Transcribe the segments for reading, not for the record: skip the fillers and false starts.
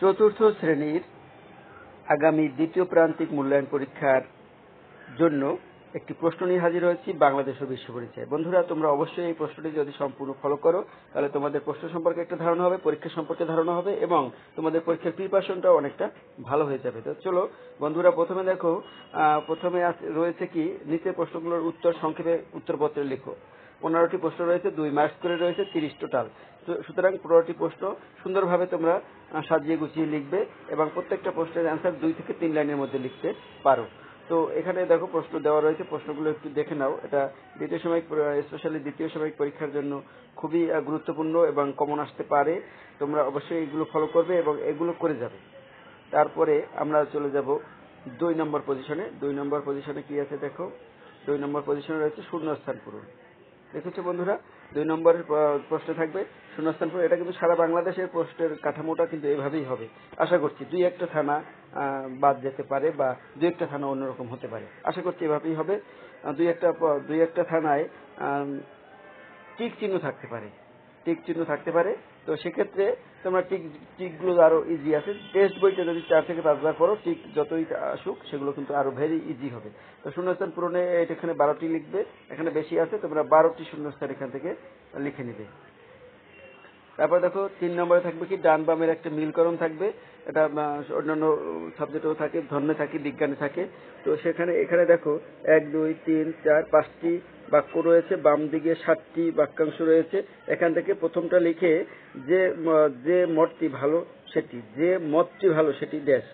চতুর্থ শ্রেণীর আগামী দ্বিতীয় প্রান্তিক মূল্যায়ন পরীক্ষার জন্য একটি প্রশ্ন নিয়ে হাজির হয়েছি, বাংলাদেশ ও বিশ্ব পরিচয়। বন্ধুরা, তোমরা অবশ্যই এই প্রশ্নটি যদি সম্পূর্ণ ফলো করো তাহলে তোমাদের প্রশ্ন সম্পর্কে একটা ধারণা হবে, পরীক্ষা সম্পর্কে ধারণা হবে এবং তোমাদের পরীক্ষার প্রিপারেশনটাও অনেকটা ভালো হয়ে যাবে। তো চলো বন্ধুরা, প্রথমে দেখো, প্রথমে রয়েছে কি, নিচের প্রশ্নগুলোর উত্তর সংক্ষেপে উত্তরপত্রে লিখো। 15টি প্রশ্ন রয়েছে, 2 মার্কস করে রয়েছে, 30 টোটাল। সুতরাং 15টি প্রশ্ন সুন্দরভাবে তোমরা সাজিয়ে গুছিয়ে লিখবে এবং প্রত্যেকটা প্রশ্নের অ্যান্সার 2 থেকে 3 লাইনের মধ্যে লিখতে পারো। তো এখানে দেখো প্রশ্ন দেওয়া রয়েছে, প্রশ্নগুলো একটু দেখে নাও। এটা দ্বিতীয় সাময়িক, স্পেশালি দ্বিতীয় সাময়িক পরীক্ষার জন্য খুবই গুরুত্বপূর্ণ এবং কমন আসতে পারে। তোমরা অবশ্যই এগুলো ফলো করবে এবং এগুলো করে যাবে। তারপরে আমরা চলে যাব 2 নম্বর পজিশনে। 2 নম্বর পজিশনে কি আছে দেখো। 2 নম্বর পজিশনে রয়েছে শূন্যস্থান পূরণ। দেখেছো বন্ধুরা, 2 নম্বরের প্রশ্ন থাকবে শূন্যস্থান পূরণ। এটা কিন্তু সারা বাংলাদেশের প্রশ্নের কাঠামোটা কিন্তু এভাবেই হবে। আশা করছি 2-1টা থানা বাদ যেতে পারে বা 2-1টা থানা অন্যরকম হতে পারে। আশা করছি এভাবেই হবে। 2-1টা থানায় টিক চিহ্ন থাকতে পারে, টিক চিহ্ন থাকতে পারে। তো সেক্ষেত্রে তোমরা টিকগুলো আরো ইজি আছে। টেস্ট বইটা যদি 4 থেকে 5 বার পড়ো, টিক যতই আসুক সেগুলো কিন্তু আরো ভেরি ইজি হবে। তো শূন্যস্থান পূরণে এখানে 12টি লিখবে, এখানে বেশি আছে, তোমরা 12টি শূন্যস্থান এখান থেকে লিখে নিবে। তারপর দেখো 3 নম্বরে থাকবে কি, ডান বামের একটা মিলকরণ থাকবে। এটা অন্যান্য সাবজেক্টেও থাকে, ধর্মে থাকে, বিজ্ঞানে থাকে। তো এখানে দেখো 1 2 3 4 5টি বাক্য রয়েছে, বাম দিকে 7টি বাক্যাংশ রয়েছে। এখান থেকে প্রথমটা লিখে যে মতটি ভালো সেটি ড্যাশ,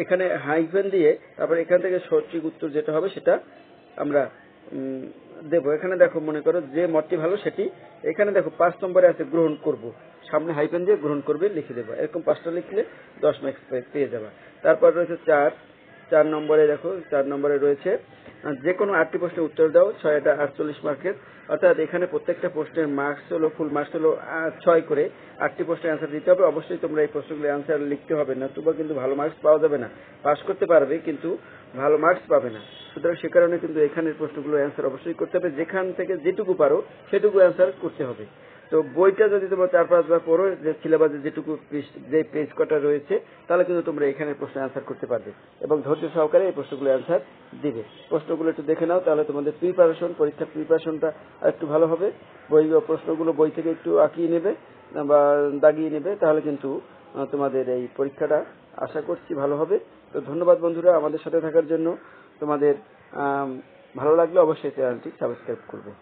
এখানে হাইফেন দিয়ে তারপর এখান থেকে সঠিক উত্তর যেটা হবে সেটা আমরা দেবো। এখানে দেখো, মনে করো যে মতটি ভালো সেটি, এখানে দেখো 5 নম্বরে আছে গ্রহণ করব, সামনে হাইফেন দিয়ে গ্রহণ করবে লিখে দেবো। এরকম 5টা লিখলে 10 মার্কস পেয়ে যাবা। তারপর রয়েছে 4 নম্বরে দেখো, 4 নম্বরে রয়েছে যে কোনো 8টি প্রশ্নের উত্তর দাও, 6টা 48 মার্কের। অর্থাৎ এখানে প্রত্যেকটা প্রশ্নের মার্কস হলো, ফুল মার্কস হলো 6 করে। 8টি প্রশ্নের অ্যান্সার দিতে হবে। অবশ্যই তোমরা এই প্রশ্নগুলো অ্যান্সার লিখতে হবে না, তবুও কিন্তু ভালো মার্কস পাওয়া যাবে না। পাস করতে পারবে কিন্তু ভালো মার্কস পাবে না। সুতরাং সে কারণে কিন্তু এখানের প্রশ্নগুলো অ্যান্সার অবশ্যই করতে হবে। যেখান থেকে যেটুকু পারো সেটুকু অ্যান্সার করতে হবে। তো বইটা যদি তোমরা 4-5 বার পড়ো, যে সিলেবাসে যেটুকু যে পেজ কটা রয়েছে, তাহলে কিন্তু তোমরা এখানে প্রশ্ন অ্যান্সার করতে পারবে এবং ধৈর্য সহকারে এই প্রশ্নগুলো অ্যান্সার দিবে। প্রশ্নগুলো একটু দেখে নাও, তাহলে তোমাদের পরীক্ষার প্রিপারেশনটা একটু ভালো হবে। প্রশ্নগুলো বই থেকে একটু আঁকিয়ে নেবে বা দাগিয়ে নেবে, তাহলে কিন্তু তোমাদের এই পরীক্ষাটা আশা করছি ভালো হবে। তো ধন্যবাদ বন্ধুরা আমাদের সাথে থাকার জন্য। তোমাদের ভালো লাগলে অবশ্যই চ্যানেলটি সাবস্ক্রাইব করবে।